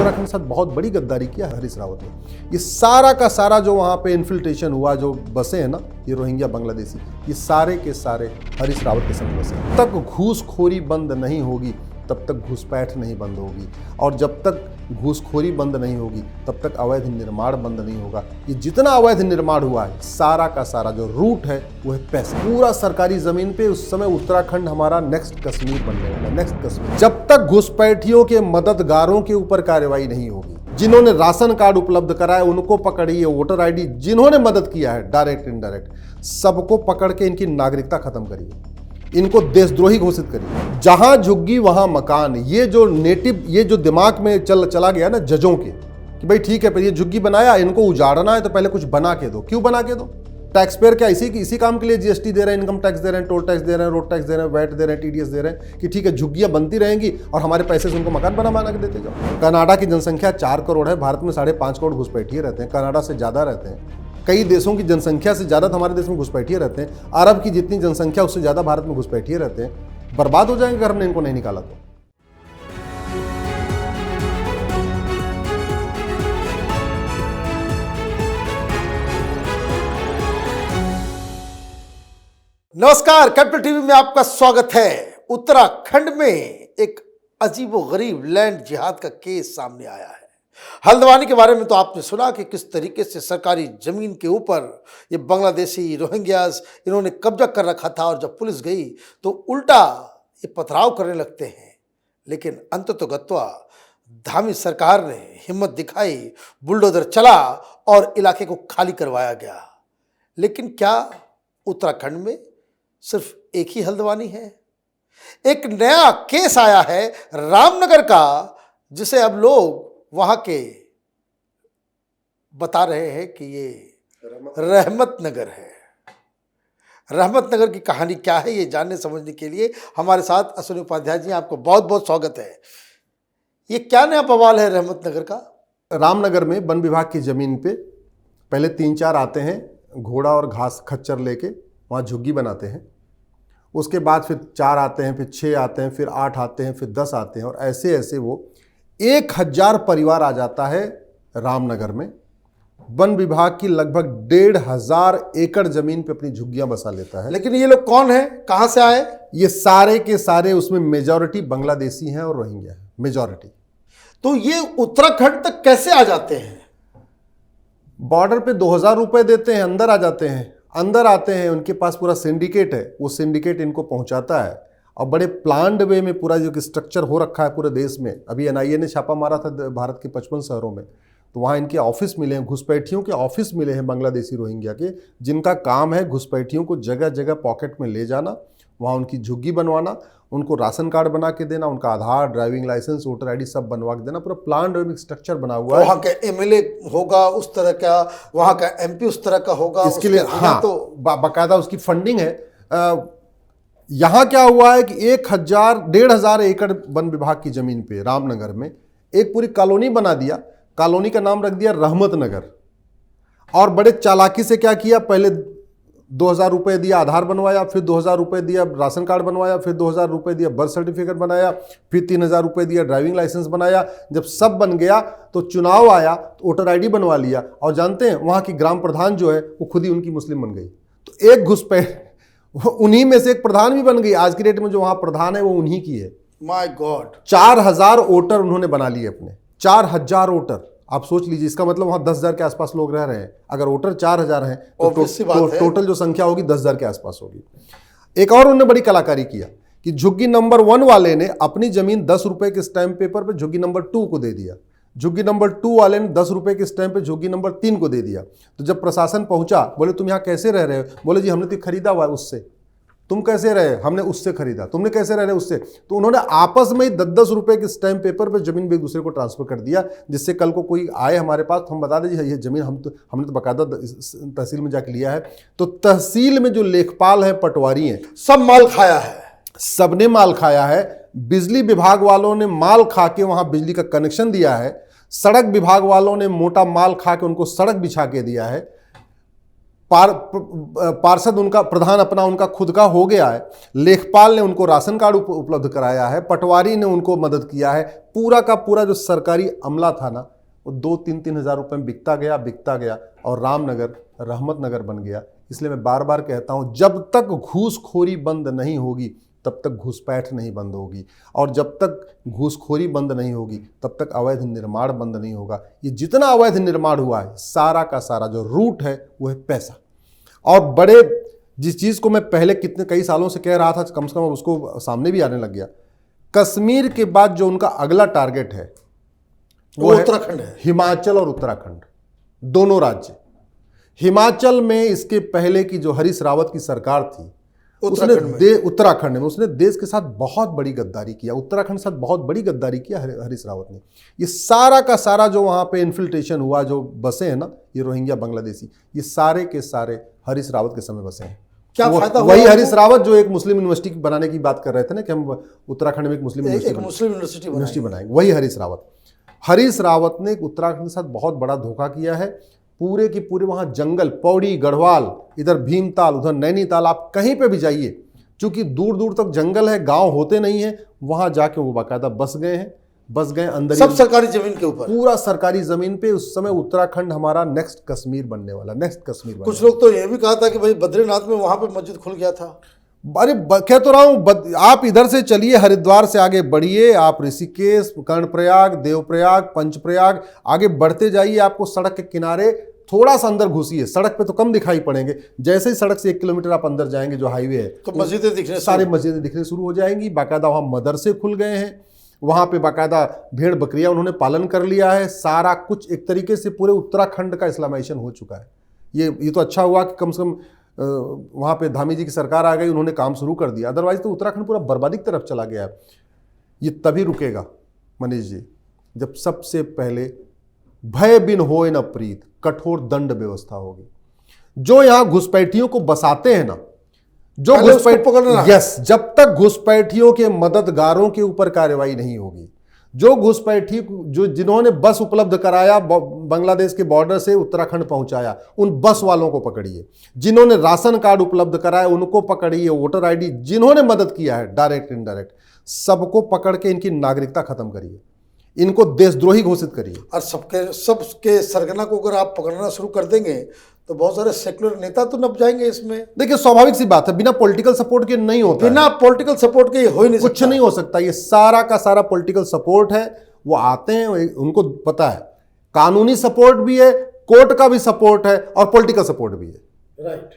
उत्तराखंड के साथ बहुत बड़ी गद्दारी किया हरीश रावत ने। ये सारा का सारा जो वहाँ पे इन्फिल्ट्रेशन हुआ, जो बसे हैं ना ये रोहिंग्या बांग्लादेशी, ये सारे के सारे हरीश रावत के संग बसे हैं। तब तक घूसखोरी बंद नहीं होगी तब तक घुसपैठ नहीं बंद होगी, और जब तक घूसखोरी बंद नहीं होगी तब तक अवैध निर्माण बंद नहीं होगा। ये जितना अवैध निर्माण हुआ है सारा का सारा जो रूट है वो है पैसा। पूरा सरकारी जमीन पे उस समय उत्तराखंड हमारा नेक्स्ट कश्मीर बनने वाला, नेक्स्ट कश्मीर। जब तक घुसपैठियों के मददगारों के ऊपर कार्रवाई नहीं होगी, जिन्होंने राशन कार्ड उपलब्ध कराया उनको पकड़िए, वोटर आईडी जिन्होंने मदद किया है डायरेक्ट इनडायरेक्ट, सबको पकड़ के इनकी नागरिकता खत्म करिए, इनको देशद्रोही घोषित करिए। जहां झुग्गी वहां मकान, ये जो नेटिव, ये जो दिमाग में चला गया ना जजों के कि भाई ठीक है पर ये झुग्गी बनाया, इनको उजाड़ना है तो पहले कुछ बना के दो। क्यों बना के दो? टैक्स पेयर क्या इसी काम के लिए जीएसटी दे रहे हैं, इनकम टैक्स दे रहे हैं, टोल टैक्स दे रहे हैं, रोड टैक्स दे रहे हैं, वैट दे रहे हैं, टीडीएस दे रहे हैं कि ठीक है झुग्गियां बनती रहेंगी और हमारे पैसे से उनको मकान बना के देते जाओ। कनाडा की जनसंख्या 4 करोड़ है, भारत में 5.5 करोड़ घुसपैठिए रहते हैं, कनाडा से ज़्यादा रहते हैं। कई देशों की जनसंख्या से ज़्यादा हमारे देश में घुसपैठिए रहते हैं। अरब की जितनी जनसंख्या उससे ज़्यादा भारत में घुसपैठिए रहते हैं। बर्बाद हो जाएंगे अगर हमने इनको नहीं निकाला तो। नमस्कार, कैपिटल टीवी में आपका स्वागत है। उत्तराखंड में एक अजीबोगरीब लैंड जिहाद का केस सामने आया है। हल्द्वानी के बारे में तो आपने सुना कि किस तरीके से सरकारी जमीन के ऊपर ये बांग्लादेशी रोहिंग्यास इन्होंने कब्जा कर रखा था, और जब पुलिस गई तो उल्टा ये पथराव करने लगते हैं। लेकिन अंततोगत्वा धामी सरकार ने हिम्मत दिखाई, बुलडोजर चला और इलाके को खाली करवाया गया। लेकिन क्या उत्तराखंड में सिर्फ एक ही हल्द्वानी है? एक नया केस आया है रामनगर का, जिसे अब लोग वहां के बता रहे हैं कि ये रहमत नगर है। रहमत नगर की कहानी क्या है, ये जानने समझने के लिए हमारे साथ अश्विनी उपाध्याय जी, आपको बहुत बहुत स्वागत है। ये क्या नया बवाल है रहमत नगर का? रामनगर में वन विभाग की जमीन पे पहले 3-4 आते हैं घोड़ा और घास खच्चर लेके, वहाँ झुग्गी बनाते हैं। उसके बाद फिर 4 आते हैं, फिर 6 आते हैं, फिर 8 आते हैं, फिर 10 आते हैं, और ऐसे ऐसे वो 1000 परिवार आ जाता है रामनगर में। वन विभाग की लगभग 1500 एकड़ जमीन पे अपनी झुग्गियां बसा लेता है। लेकिन ये लोग कौन है, कहां से आए? ये सारे के सारे उसमें मेजॉरिटी बांग्लादेशी हैं और रोहिंग्या है, मेजॉरिटी। तो ये उत्तराखंड तक कैसे आ जाते हैं? बॉर्डर पे 2000 रुपए देते हैं, अंदर आ जाते हैं। अंदर आते हैं, उनके पास पूरा सिंडिकेट है, वो सिंडिकेट इनको पहुंचाता है, और बड़े प्लान्ड वे में पूरा जो स्ट्रक्चर हो रखा है पूरे देश में। अभी एनआईए ने छापा मारा था भारत के 55 शहरों में, तो वहाँ इनके ऑफिस मिले हैं, घुसपैठियों के ऑफिस मिले हैं बांग्लादेशी रोहिंग्या के, जिनका काम है घुसपैठियों को जगह जगह पॉकेट में ले जाना, वहाँ उनकी झुग्गी बनवाना, उनको राशन कार्ड बना के देना, उनका आधार, ड्राइविंग लाइसेंस, वोटर आईडी सब बनवा के देना। पूरा प्लान वे में स्ट्रक्चर बना हुआ है। वहाँ का एमएलए होगा उस तरह का, वहाँ का एमपी उस तरह का होगा, इसके लिए हाँ तो बाकायदा उसकी फंडिंग है। यहाँ क्या हुआ है कि 1500 एकड़ वन विभाग की जमीन पे रामनगर में एक पूरी कॉलोनी बना दिया। कॉलोनी का नाम रख दिया रहमत नगर, और बड़े चालाकी से क्या किया, पहले 2000 रुपये दिया आधार बनवाया, फिर 2000 रुपये दिया राशन कार्ड बनवाया, फिर 2000 रुपये दिया बर्थ सर्टिफिकेट बनाया, फिर 3000 रुपये दिया ड्राइविंग लाइसेंस बनाया। जब सब बन गया तो चुनाव आया तो वोटर आईडी बनवा लिया, और जानते हैं वहाँ की ग्राम प्रधान जो है वो खुद ही उनकी मुस्लिम बन गई। तो एक घुसपैठ उन्हीं में से एक प्रधान भी बन गई। आज की डेट में जो वहाँ प्रधान है वो उन्हीं की है। माय गॉड, 4000 वोटर उन्होंने बना लिए अपने, 4000 वोटर। आप सोच लीजिए, इसका मतलब वहाँ 10,000 के आसपास लोग रह रहे हैं। अगर वोटर 4000 हैं तो टोटल जो संख्या होगी 10,000 के आसपास होगी। एक और उन्होंने बड़ी कलाकारी किया कि झुग्गी नंबर 1 वाले ने अपनी जमीन 10 रुपए के स्टैंप पेपर पे झुग्गी नंबर 2 को दे दिया। झुग्गी नंबर 2 वाले ने 10 रुपए के स्टैंप पे झुग्गी नंबर 3 को दे दिया। तो जब प्रशासन पहुंचा, बोले तुम यहाँ कैसे रह रहे हो? बोले जी हमने तो खरीदा हुआ है उससे। तुम कैसे रहे? हमने उससे खरीदा। तुमने कैसे रह रहे उससे? तो उन्होंने आपस में ही 10-10 रुपए के स्टैंप पेपर पे जमीन एक दूसरे को ट्रांसफर कर दिया, जिससे कल को कोई आए हमारे पास तो हम बता दें ये जमीन हमने तो बाकायदा तहसील में जाके लिया है। तो तहसील में जो लेखपाल है, पटवारी हैं, सब माल खाया है, सबने माल खाया है। बिजली विभाग वालों ने माल खा के वहां बिजली का कनेक्शन दिया है। सड़क विभाग वालों ने मोटा माल खा के उनको सड़क बिछा के दिया है। पार्षद उनका प्रधान अपना उनका खुद का हो गया है, लेखपाल ने उनको राशन कार्ड उपलब्ध कराया है, पटवारी ने उनको मदद किया है। पूरा का पूरा जो सरकारी अमला था ना, वो 2-3 हज़ार रुपये में बिकता गया और रामनगर रहमत नगर बन गया। इसलिए मैं बार बार कहता हूं, जब तक घूसखोरी बंद नहीं होगी तब तक घुसपैठ नहीं बंद होगी, और जब तक घूसखोरी बंद नहीं होगी तब तक अवैध निर्माण बंद नहीं होगा। ये जितना अवैध निर्माण हुआ है, सारा का सारा जो रूट है वो है पैसा। और बड़े जिस चीज़ को मैं पहले कई सालों से कह रहा था, कम से कम उसको सामने भी आने लग गया। कश्मीर के बाद जो उनका अगला टारगेट है वो उत्तराखंड है। हिमाचल और उत्तराखंड दोनों राज्य। हिमाचल में इसके पहले की जो हरीश रावत की सरकार थी, उत्तराखंड में उसने देश के साथ बहुत बड़ी गद्दारी किया, उत्तराखंड के साथ बहुत बड़ी गद्दारी किया हरीश रावत ने। ये सारा का सारा जो वहाँ पे इन्फिल्ट्रेशन हुआ, जो बसे हैं ना ये रोहिंग्या बांग्लादेशी, ये सारे के सारे हरीश रावत के समय बसे हैं। क्या फायदा हुआ? वही हरीश रावत जो एक मुस्लिम यूनिवर्सिटी बनाने की बात कर रहे थे ना, कि हम उत्तराखंड में एक मुस्लिम यूनिवर्सिटी बनाएंगे, वही हरीश रावत ने उत्तराखंड के साथ बहुत बड़ा धोखा किया है। पूरे की पूरे वहाँ जंगल, पौड़ी, गढ़वाल, इधर भीमताल, उधर नैनीताल, आप कहीं पे भी जाइए, चूंकि दूर दूर तक जंगल है, गांव होते नहीं है, वहाँ जाके वो बाकायदा बस गए अंदर, सब सरकारी जमीन के ऊपर, पूरा सरकारी जमीन पे। उस समय उत्तराखंड हमारा नेक्स्ट कश्मीर बनने वाला, कुछ लोग तो ये भी कहा था कि भाई बद्रीनाथ में वहां पे मस्जिद खुल गया था। अरे कह तो रहा हूँ, आप इधर से चलिए, हरिद्वार से आगे बढ़िए, आप ऋषिकेश, कर्णप्रयाग, देवप्रयाग, पंचप्रयाग, आगे बढ़ते जाइए, आपको सड़क के किनारे थोड़ा सा अंदर घुसिए, सड़क पे तो कम दिखाई पड़ेंगे, जैसे ही सड़क से 1 किलोमीटर आप अंदर जाएंगे जो हाईवे है, तो मस्जिदें दिखने, सारे मस्जिदें दिखने शुरू हो जाएंगी। बाकायदा वहाँ मदरसे खुल गए हैं, वहाँ पे बाकायदा भेड़ बकरियाँ उन्होंने पालन कर लिया है। सारा कुछ एक तरीके से पूरे उत्तराखंड का इस्लामाइजेशन हो चुका है। ये तो अच्छा हुआ कि कम से कम वहाँ पे धामी जी की सरकार आ गई, उन्होंने काम शुरू कर दिया, अदरवाइज तो उत्तराखंड पूरा बर्बादी की तरफ चला गया है। ये तभी रुकेगा मनीष जी, जब सबसे पहले भय बिन होए न प्रीत, कठोर दंड व्यवस्था होगी। जो यहाँ घुसपैठियों को बसाते हैं ना, जो जब तक घुसपैठियों के मददगारों के ऊपर कार्रवाई नहीं होगी, जो घुसपैठी जिन्होंने बस उपलब्ध कराया, बांग्लादेश के बॉर्डर से उत्तराखंड पहुंचाया, उन बस वालों को पकड़िए। जिन्होंने राशन कार्ड उपलब्ध कराया उनको पकड़िए, वोटर आईडी जिन्होंने मदद किया है डायरेक्ट इनडायरेक्ट, सबको पकड़ के इनकी नागरिकता खत्म करिए, इनको देशद्रोही घोषित करिए। और सबके सरगना को अगर आप पकड़ना शुरू कर देंगे तो बहुत सारे सेक्युलर नेता तो नप जाएंगे इसमें। देखिए स्वाभाविक सी बात है, बिना पॉलिटिकल सपोर्ट के नहीं होता, बिना पॉलिटिकल सपोर्ट के हो ही नहीं, कुछ नहीं हो सकता। ये सारा का सारा पॉलिटिकल सपोर्ट है। वो आते हैं, उनको पता है कानूनी सपोर्ट भी है, कोर्ट का भी सपोर्ट है और पॉलिटिकल सपोर्ट भी है। राइट।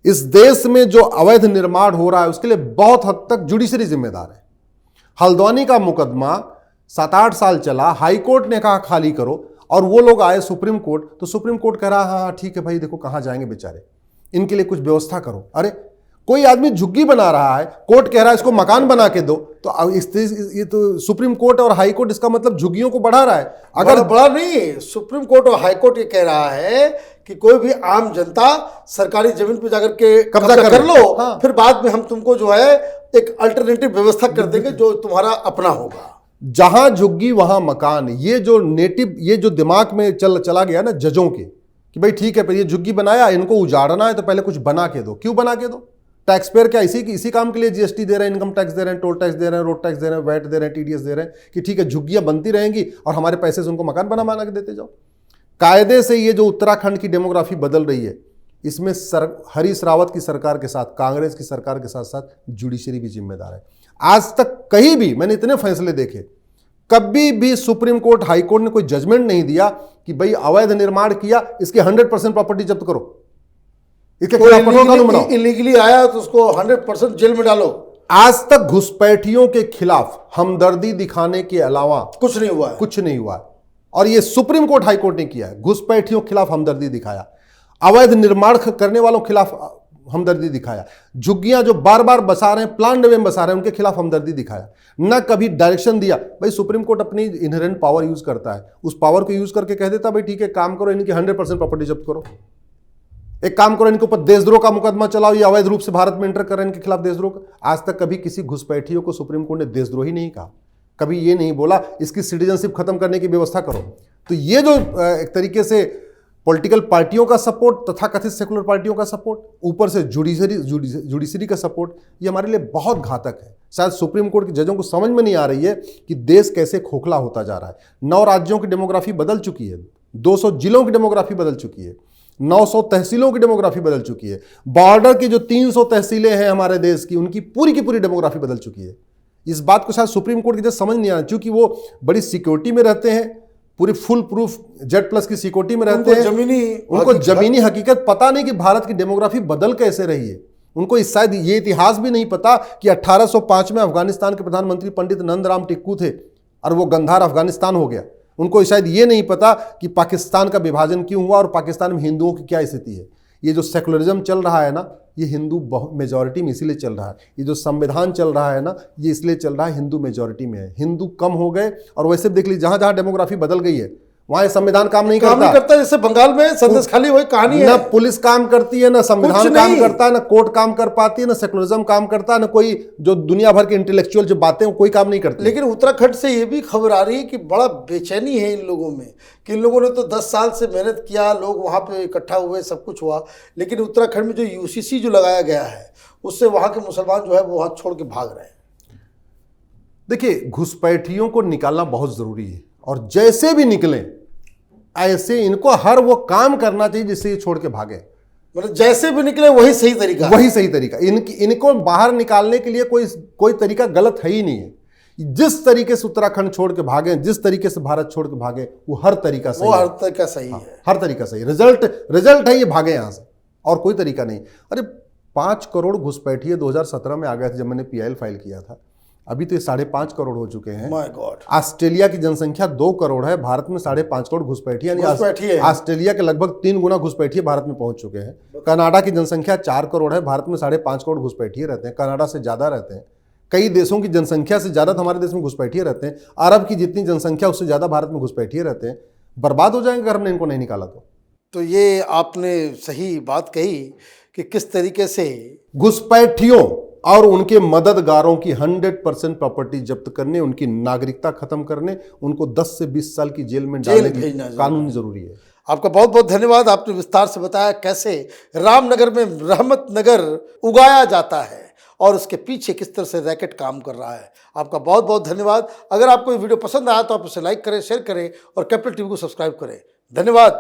इस देश में जो अवैध निर्माण हो रहा है उसके लिए बहुत हद तक जुडिशरी जिम्मेदार है। हल्द्वानी का मुकदमा 7-8 साल चला, हाईकोर्ट ने कहा खाली करो, और वो लोग आए सुप्रीम कोर्ट, तो सुप्रीम कोर्ट कह रहा हाँ ठीक है भाई, देखो कहाँ जाएंगे बेचारे, इनके लिए कुछ व्यवस्था करो। अरे कोई आदमी झुग्गी बना रहा है, कोर्ट कह रहा है इसको मकान बना के दो, तो ये तो सुप्रीम कोर्ट और हाई कोर्ट इसका मतलब झुग्गियों को बढ़ा रहा है। अगर बड़ा नहीं, सुप्रीम कोर्ट और हाई कोर्ट ये कह रहा है कि कोई भी आम जनता सरकारी जमीन पर जाकर के कब्जा कर लो, हाँ। फिर बाद में हम तुमको जो है एक अल्टरनेटिव व्यवस्था कर देंगे जो तुम्हारा अपना होगा। जहां झुग्गी वहां मकान, ये जो दिमाग में चला गया ना जजों के, कि भाई ठीक है पर ये झुग्गी बनाया, इनको उजाड़ना है तो पहले कुछ बना के दो। क्यों बना के दो? टैक्स पेयर क्या इसी काम के लिए जीएसटी दे रहे हैं, इनकम टैक्स दे रहे हैं, टोल टैक्स दे रहे हैं, रोड टैक्स दे रहे हैं, वैट दे रहे हैं, टीडीएस दे रहे हैं, कि ठीक है झुग्गियां बनती रहेंगी और हमारे पैसे से उनको मकान बना के देते जाओ। कायदे से ये जो उत्तराखंड की डेमोग्राफी बदल रही है, इसमें हरीश रावत की सरकार के साथ, कांग्रेस की सरकार के साथ साथ जुडिशरी भी जिम्मेदार है। आज तक कहीं भी मैंने इतने फैसले देखे, कभी भी सुप्रीम कोर्ट, हाई कोर्ट ने कोई जजमेंट नहीं दिया कि भाई अवैध निर्माण किया, इसके 100% प्रॉपर्टी जब्त करो, इसके खिलाफ इलीगली आया तो उसको 100% जेल में डालो। आज तक घुसपैठियों के खिलाफ हमदर्दी दिखाने के अलावा कुछ नहीं हुआ है। और ये सुप्रीम कोर्ट, हाई कोर्ट ने किया है। घुसपैठियों के खिलाफ हमदर्दी दिखाया, अवैध निर्माण करने वालों के खिलाफ हमदर्दी दिखाया, झुग्गियां जो बार बार बसा रहे हैं, प्लान वे में बसा रहे हैं, उनके खिलाफ हमदर्दी दिखाया। न कभी डायरेक्शन दिया। भाई सुप्रीम कोर्ट अपनी इनहेरेंट पावर यूज करता है, उस पावर को यूज करके कह देता भाई ठीक है काम करो, इनकी 100% प्रॉपर्टी जब्त करो, एक काम करो इनके ऊपर देशद्रोह का मुकदमा चलाओ, ये अवैध रूप से भारत में एंटर कर रहे हैं, इनके खिलाफ देशद्रोह। आज तक कभी किसी घुसपैठियों को सुप्रीम कोर्ट ने देशद्रोही नहीं कहा, कभी ये नहीं बोला इसकी सिटीजनशिप खत्म करने की व्यवस्था करो। तो ये जो एक तरीके से पॉलिटिकल पार्टियों का सपोर्ट, तथाकथित सेकुलर पार्टियों का सपोर्ट, ऊपर से जुडिशरी का सपोर्ट, ये हमारे लिए बहुत घातक है। शायद सुप्रीम कोर्ट के जजों को समझ में नहीं आ रही है कि देश कैसे खोखला होता जा रहा है। 9 राज्यों की डेमोग्राफी बदल चुकी है, 200 जिलों की डेमोग्राफी बदल चुकी है, 900 तहसीलों की डेमोग्राफी बदल चुकी है, बॉर्डर की जो 300 तहसीलें हैं हमारे देश की, उनकी की पूरी डेमोग्राफी बदल चुकी है। इस बात को शायद सुप्रीम कोर्ट के जज समझ नहीं आ रहा, क्योंकि वो बड़ी सिक्योरिटी में रहते हैं, पूरी फुल प्रूफ Z+ की सिक्योरिटी में रहते हैं। उनको जमीनी हकीकत पता नहीं कि भारत की डेमोग्राफी बदल कैसे रही है। उनको शायद ये इतिहास भी नहीं पता कि 1805 में अफगानिस्तान के प्रधानमंत्री पंडित नंदराम टिक्कू थे और वो गंधार अफगानिस्तान हो गया। उनको शायद ये नहीं पता कि पाकिस्तान का विभाजन क्यों हुआ और पाकिस्तान में हिंदुओं की क्या स्थिति है। ये जो सेकुलरिज्म चल रहा है ना, ये हिंदू मेजॉरिटी में इसीलिए चल रहा है। ये जो संविधान चल रहा है ना, ये इसलिए चल रहा है हिंदू मेजॉरिटी में है। हिंदू कम हो गए, और वैसे देख लीजिए जहां जहां डेमोग्राफी बदल गई है वहां ये संविधान काम नहीं करता। जैसे बंगाल में संदेश खाली वही कहानी है। ना पुलिस काम करती है, ना संविधान काम करता है, ना कोर्ट काम कर पाती है, ना सेकुलरिज्म काम करता है, ना कोई जो दुनिया भर के इंटेलेक्चुअल जो बातें कोई काम नहीं करती। लेकिन उत्तराखंड से ये भी खबर आ रही है कि बड़ा बेचैनी है इन लोगों में, कि इन लोगों ने तो 10 साल से मेहनत किया, लोग वहाँ पे इकट्ठा हुए, सब कुछ हुआ, लेकिन उत्तराखंड में जो UCC जो लगाया गया है उससे वहाँ के मुसलमान जो है वो वहाँ छोड़ के भाग रहे हैं। देखिए, घुसपैठियों को निकालना बहुत जरूरी है, और जैसे भी निकलें ऐसे इनको हर वो काम करना चाहिए जिससे ये छोड़ के भागे। मतलब जैसे भी निकले वही सही तरीका, वही सही तरीका। इनको बाहर निकालने के लिए कोई तरीका गलत है ही नहीं है। जिस तरीके से उत्तराखंड छोड़ के भागे, जिस तरीके से भारत छोड़ के भागे, वो हर तरीका सही है। हर तरीका सही है, हर तरीका सही। रिजल्ट है ये भागे यहां से, और कोई तरीका नहीं। अरे 5 करोड़ घुसपैठिए 2017 में आ गए थे जब मैंने PIL फाइल किया था। अभी तो ये 5.5 करोड़ हो चुके हैं। My God. ऑस्ट्रेलिया की जनसंख्या 2 करोड़ है, भारत में 5.5 करोड़ घुसपैठिए। ऑस्ट्रेलिया के लगभग 3 गुना घुसपैठिए भारत में पहुंच चुके हैं। कनाडा की जनसंख्या 4 करोड़ है, भारत में 5.5 करोड़ घुसपैठिए रहते हैं, कनाडा से ज्यादा रहते हैं। कई देशों की जनसंख्या से ज्यादा हमारे देश में घुसपैठिए रहते हैं। अरब की जितनी जनसंख्या उससे ज्यादा भारत में घुसपैठिए रहते हैं। बर्बाद हो जाएंगे अगर हमने इनको नहीं निकाला तो। ये आपने सही बात कही कि किस तरीके से घुसपैठियों और उनके मददगारों की 100% प्रॉपर्टी जब्त करने, उनकी नागरिकता खत्म करने, उनको 10 से 20 साल की जेल में डालने की कानूनी जरूरी है। आपका बहुत बहुत धन्यवाद। आपने विस्तार से बताया कैसे रामनगर में रहमत नगर उगाया जाता है और उसके पीछे किस तरह से रैकेट काम कर रहा है। आपका बहुत बहुत धन्यवाद। अगर आपको ये वीडियो पसंद आया तो आप इसे लाइक करें, शेयर करें और कैपिटल TV को सब्सक्राइब करें। धन्यवाद।